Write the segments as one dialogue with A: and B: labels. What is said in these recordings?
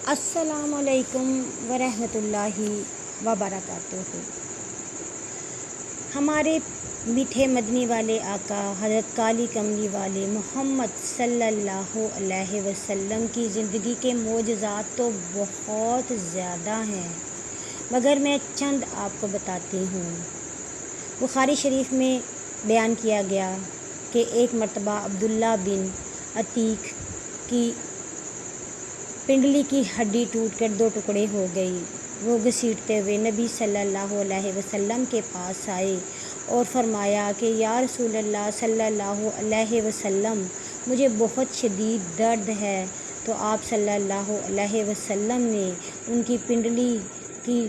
A: अस्सलाम वालेकुम वरहमतुल्लाहि वबरकातुहू। हमारे मीठे मदनी वाले आका हज़रत काली कमली वाले मोहम्मद सल्लल्लाहु अलैहि वसल्लम की ज़िंदगी के मोजज़ात तो बहुत ज़्यादा हैं, मगर मैं चंद आपको बताती हूँ। बुखारी शरीफ में बयान किया गया कि एक मर्तबा अब्दुल्ला बिन अतीक की पिंडली की हड्डी टूटकर 2 टुकड़े हो गई। वो घसीटते हुए नबी सल्लल्लाहु अलैहि वसल्लम के पास आए और फरमाया कि या रसूल अल्लाह सल्लल्लाहु अलैहि वसल्लम, मुझे बहुत शदीद दर्द है। तो आप सल्लल्लाहु अलैहि वसल्लम ने उनकी पिंडली की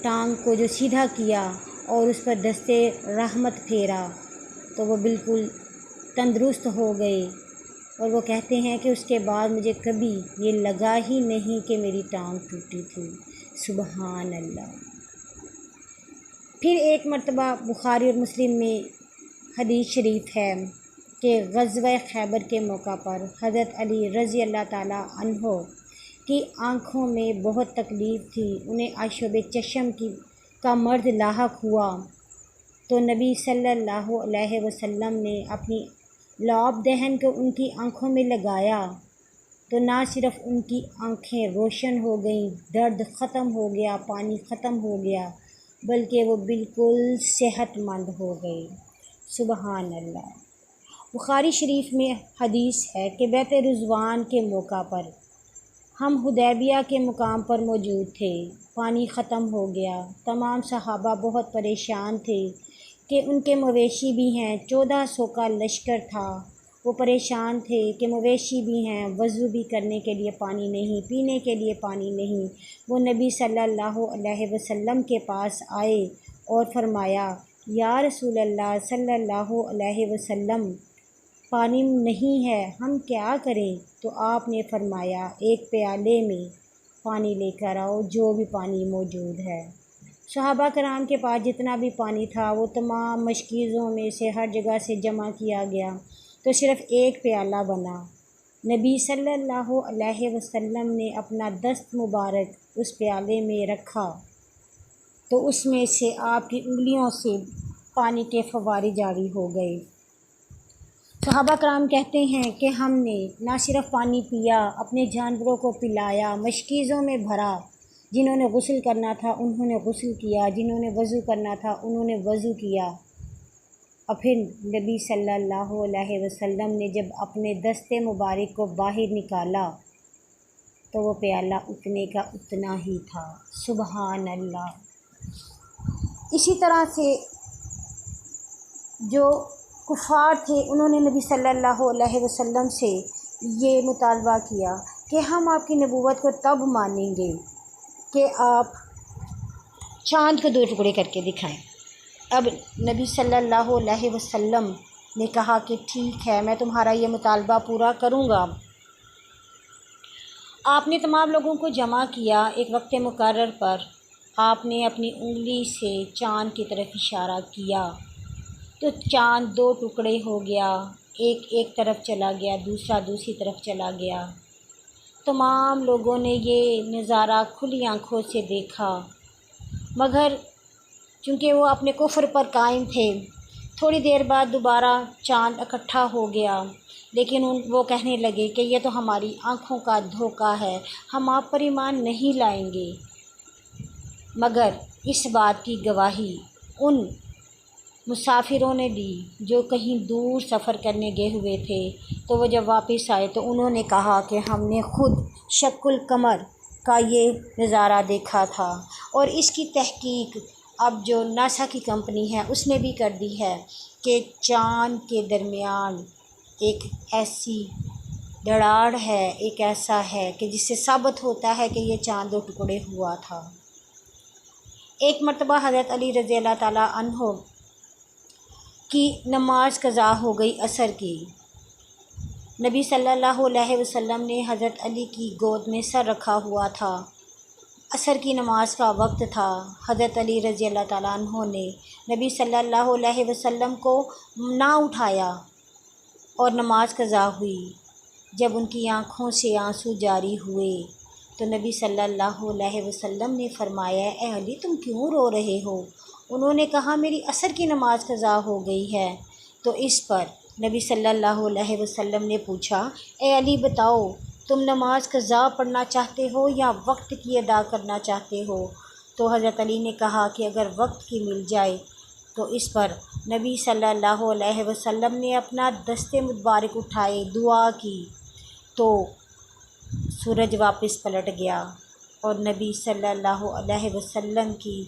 A: टांग को जो सीधा किया और उस पर दस्ते रहमत फेरा तो वो बिल्कुल तंदुरुस्त हो गए। और वो कहते हैं कि उसके बाद मुझे कभी ये लगा ही नहीं कि मेरी टांग टूटी थी। सुबहान अल्लाह। फिर एक मर्तबा बुखारी और मुस्लिम में हदीस शरीफ है कि ग़ज़वा खैबर के मौका पर हज़रत अली रज़ी अल्लाह ताला अन्हो की आँखों में बहुत तकलीफ़ थी। उन्हें आशुब चश्म का मर्द लाहक हुआ तो नबी सल्लल्लाहु अलैहि वसल्लम ने अपनी लौब दहन को उनकी आँखों में लगाया तो ना सिर्फ़ उनकी आँखें रोशन हो गईं, दर्द ख़त्म हो गया, पानी ख़त्म हो गया, बल्कि वो बिल्कुल सेहतमंद हो गए। सुबहान अल्लाह। बुखारी शरीफ में हदीस है कि बैत रिज़वान के मौका पर हम हुदैबिया के मुकाम पर मौजूद थे। पानी ख़त्म हो गया। तमाम सहाबा बहुत परेशान थे कि उनके मवेशी भी हैं। 1400 का लश्कर था। वो परेशान थे कि मवेशी भी हैं, वज़ू भी करने के लिए पानी नहीं, पीने के लिए पानी नहीं। वो नबी सल्लल्लाहु अलैहि वसल्लम के पास आए और फरमाया, या रसूल अल्लाह सल्लल्लाहु अलैहि वसल्लम, पानी नहीं है, हम क्या करें? तो आपने फरमाया, एक प्याले में पानी लेकर आओ, जो भी पानी मौजूद है। सहाबा कराम के पास जितना भी पानी था वो तमाम मशकीज़ों में से हर जगह से जमा किया गया तो सिर्फ़ एक प्याला बना। नबी सल्लल्लाहु अलैहि वसल्लम ने अपना दस्त मुबारक उस प्याले में रखा तो उसमें से आपकी उंगलियों से पानी के फव्वारे जारी हो गए। सहाबा कराम कहते हैं कि हमने ना सिर्फ़ पानी पिया, अपने जानवरों को पिलाया, मशकीज़ों में भरा। जिन्होंने गुस्ल करना था उन्होंने गुस्ल किया, जिन्होंने वज़ू करना था उन्होंने वज़ू किया। और फिर नबी सल्लल्लाहु अलैहि वसल्लम ने जब अपने दस्ते मुबारक को बाहर निकाला तो वो प्याला उतने का उतना ही था। सुबहान अल्लाह। इसी तरह से जो कुफ़ार थे उन्होंने नबी सल्लल्लाहु अलैहि वसल्लम से ये मुतालबा किया कि हम आपकी नबूवत को तब मानेंगे कि आप चाँद को 2 टुकड़े करके दिखाएं। अब नबी सल्लल्लाहु अलैहि वसल्लम ने कहा कि ठीक है, मैं तुम्हारा ये मुतालबा पूरा करूँगा। आपने तमाम लोगों को जमा किया। एक वक्त मुकर्रर पर आपने अपनी उंगली से चाँद की तरफ इशारा किया तो चाँद 2 टुकड़े हो गया। एक एक तरफ चला गया, दूसरा दूसरी तरफ चला गया। तमाम लोगों ने ये नज़ारा खुली आँखों से देखा, मगर चूँकि वो अपने कुफ्र पर कायम थे, थोड़ी देर बाद दोबारा चाँद इकट्ठा हो गया। लेकिन वो कहने लगे कि ये तो हमारी आँखों का धोखा है, हम आप पर ईमान नहीं लाएंगे। मगर इस बात की गवाही उन मुसाफिरों ने दी जो कहीं दूर सफ़र करने गए हुए थे। तो वो जब वापस आए तो उन्होंने कहा कि हमने ख़ुद शक्ल कमर का ये नज़ारा देखा था। और इसकी तहकीक अब जो नासा की कंपनी है उसने भी कर दी है कि चाँद के दरमियान एक ऐसी दरार है, एक ऐसा है कि जिससे साबित होता है कि ये चाँद 2 टुकड़े हुआ था। एक मर्तबा हज़रत अली रज़ी अल्लाह ताला अन्हो की नमाज कज़ा हो गई असर की। नबी सल्लल्लाहु अलैहि वसल्लम ने हज़रत अली की गोद में सर रखा हुआ था। असर की नमाज का वक्त था। हज़रत अली रज़ी अल्लाह ताला अन्हो ने नबी सल्लल्लाहु अलैहि वसल्लम को ना उठाया और नमाज कज़ा हुई। जब उनकी आँखों से आंसू जारी हुए تو نبی صلی اللہ علیہ وسلم نے فرمایا اے علی تم کیوں رو رہے ہو؟ انہوں نے کہا میری عصر کی نماز قضا ہو گئی ہے۔ تو اس پر نبی صلی اللہ علیہ وسلم نے پوچھا اے علی بتاؤ تم نماز قضا پڑھنا چاہتے ہو یا وقت کی ادا کرنا چاہتے ہو؟ تو حضرت علی نے کہا کہ اگر وقت کی مل جائے۔ تو اس پر نبی صلی اللہ علیہ وسلم نے اپنا دست مبارک اٹھائے، دعا کی تو سورج واپس پلٹ گیا، اور نبی صلی اللہ علیہ وسلم کی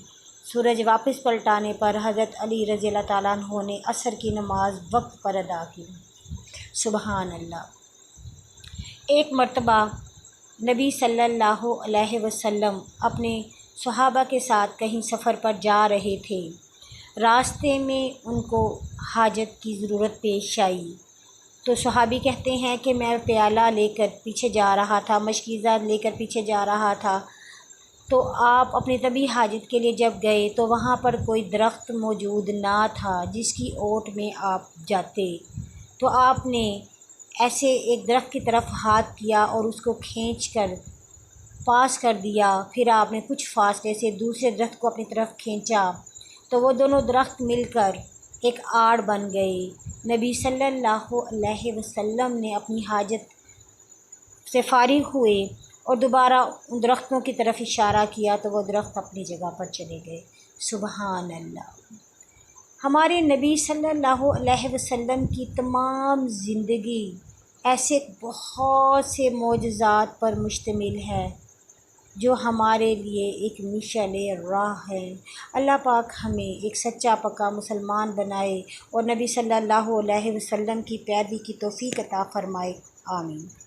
A: سورج واپس پلٹانے پر حضرت علی رضی اللہ تعالیٰ عنہ نے عصر کی نماز وقت پر ادا کی۔ سبحان اللہ۔ ایک مرتبہ نبی صلی اللہ علیہ وسلم اپنے صحابہ کے ساتھ کہیں سفر پر جا رہے تھے۔ راستے میں ان کو حاجت کی ضرورت پیش آئی، تو صحابی کہتے ہیں کہ میں پیالہ لے کر پیچھے جا رہا تھا، مشکیزہ لے کر پیچھے جا رہا تھا، تو آپ اپنی طبی حاجت کے لیے جب گئے تو وہاں پر کوئی درخت موجود نہ تھا جس کی اوٹ میں آپ جاتے، تو آپ نے ایسے ایک درخت کی طرف ہاتھ کیا اور اس کو کھینچ کر پاس کر دیا، پھر آپ نے کچھ فاصلے سے دوسرے درخت کو اپنی طرف کھینچا تو وہ دونوں درخت مل کر ایک آڑ بن گئے۔ نبی صلی اللہ علیہ وسلم نے اپنی حاجت سے فارغ ہوئے اور دوبارہ ان درختوں کی طرف اشارہ کیا تو وہ درخت اپنی جگہ پر چلے گئے۔ سبحان اللہ۔ ہمارے نبی صلی اللہ علیہ وسلم کی تمام زندگی ایسے بہت سے معجزات پر مشتمل ہے جو ہمارے لیے ایک مشعل راہ ہے۔ اللہ پاک ہمیں ایک سچا پکا مسلمان بنائے اور نبی صلی اللہ علیہ وسلم کی پیروی کی توفیق عطا فرمائے۔ آمین۔